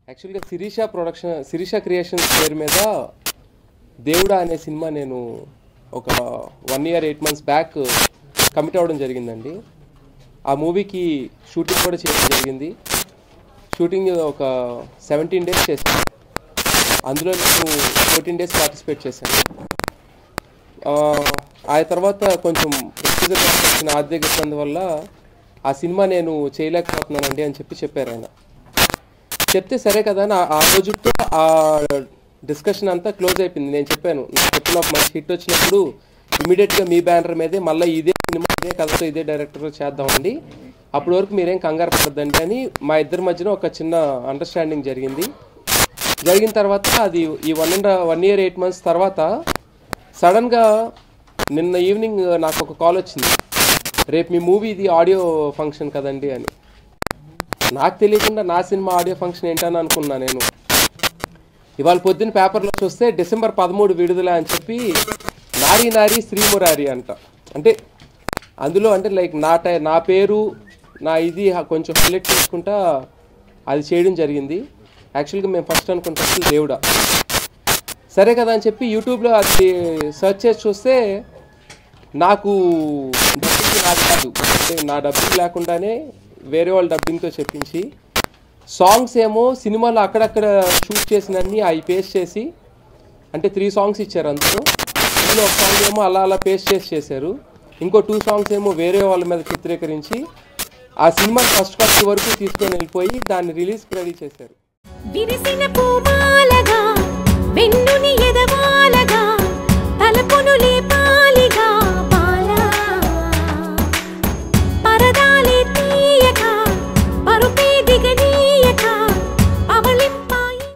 యాక్చువల్గా శిరీష క్రియేషన్స్ పేరు మీద దేవుడా అనే సినిమా నేను ఒక 1 year 8 months బ్యాక్ కమిట్ అవ్వడం జరిగిందండి. ఆ మూవీకి షూటింగ్ కూడా చేయడం జరిగింది. షూటింగ్ ఒక 17 days చేశాను. అందులో నేను 14 days పార్టిసిపేట్ చేశాను. ఆ తర్వాత కొంచెం ప్రొసీజర్ వచ్చిన ఆర్థిక ఇబ్బంది వల్ల ఆ సినిమా నేను చేయలేకపోతున్నానండి అని చెప్పారు ఆయన. చెప్తే సరే కదా ఆ రోజుతో ఆ డిస్కషన్ అంతా క్లోజ్ అయిపోయింది. నేను చెప్పాను, నాకు ఎప్పుడు ఒక మంచి హిట్ వచ్చినప్పుడు ఇమీడియట్గా మీ బ్యానర్ మీదే మళ్ళీ ఇదే సినిమా ఇదే కథతో ఇదే డైరెక్టర్ చేద్దామండి, అప్పటి వరకు మీరేం కంగారు పడద్దండి అని మా ఇద్దరి మధ్యన ఒక చిన్న అండర్స్టాండింగ్ జరిగిన తర్వాత అది ఈ 1 year 8 months తర్వాత సడన్గా నిన్న ఈవినింగ్ నాకు ఒక కాల్ వచ్చింది, రేపు మీ మూవీ ఇది ఆడియో ఫంక్షన్ కదండి అని. నాకు తెలియకుండా నా సినిమా ఆడియో ఫంక్షన్ ఏంటని అనుకున్నా నేను. ఇవాళ పొద్దున్న పేపర్లో చూస్తే December 13 విడుదల అని చెప్పి నారీ నారీ శ్రీమురారి అంట. అంటే అందులో అంటే లైక్ నా పేరు నా ఇది కొంచెం హైలైట్ చేసుకుంటా అది చేయడం జరిగింది. యాక్చువల్గా మేము ఫస్ట్ అనుకుంటాం దేవుడా, సరే కదా అని చెప్పి యూట్యూబ్లో అది సెర్చ్ చేసి చూస్తే నాకు డబ్బింగ్ నాది కాదు, అంటే నా డబ్బింగ్ లేకుండానే వేరే వాళ్ళ డబ్బింగ్తో చెప్పించి సాంగ్స్ ఏమో సినిమాలో అక్కడక్కడ షూట్ చేసినన్ని అవి పేస్ట్ చేసి, అంటే 3 songs ఇచ్చారు. అందులో ఒక సాంగ్ ఏమో అలా పేస్ట్ చేశారు. ఇంకో 2 songs ఏమో వేరే వాళ్ళ మీద చిత్రీకరించి ఆ సినిమా ఫస్ట్ కాపీ వరకు తీసుకొని వెళ్ళిపోయి దాన్ని రిలీజ్కి రెడీ చేశారు. విరిసిన పూమాలగా వెన్నుని ఎదవాలగా తలపును లేప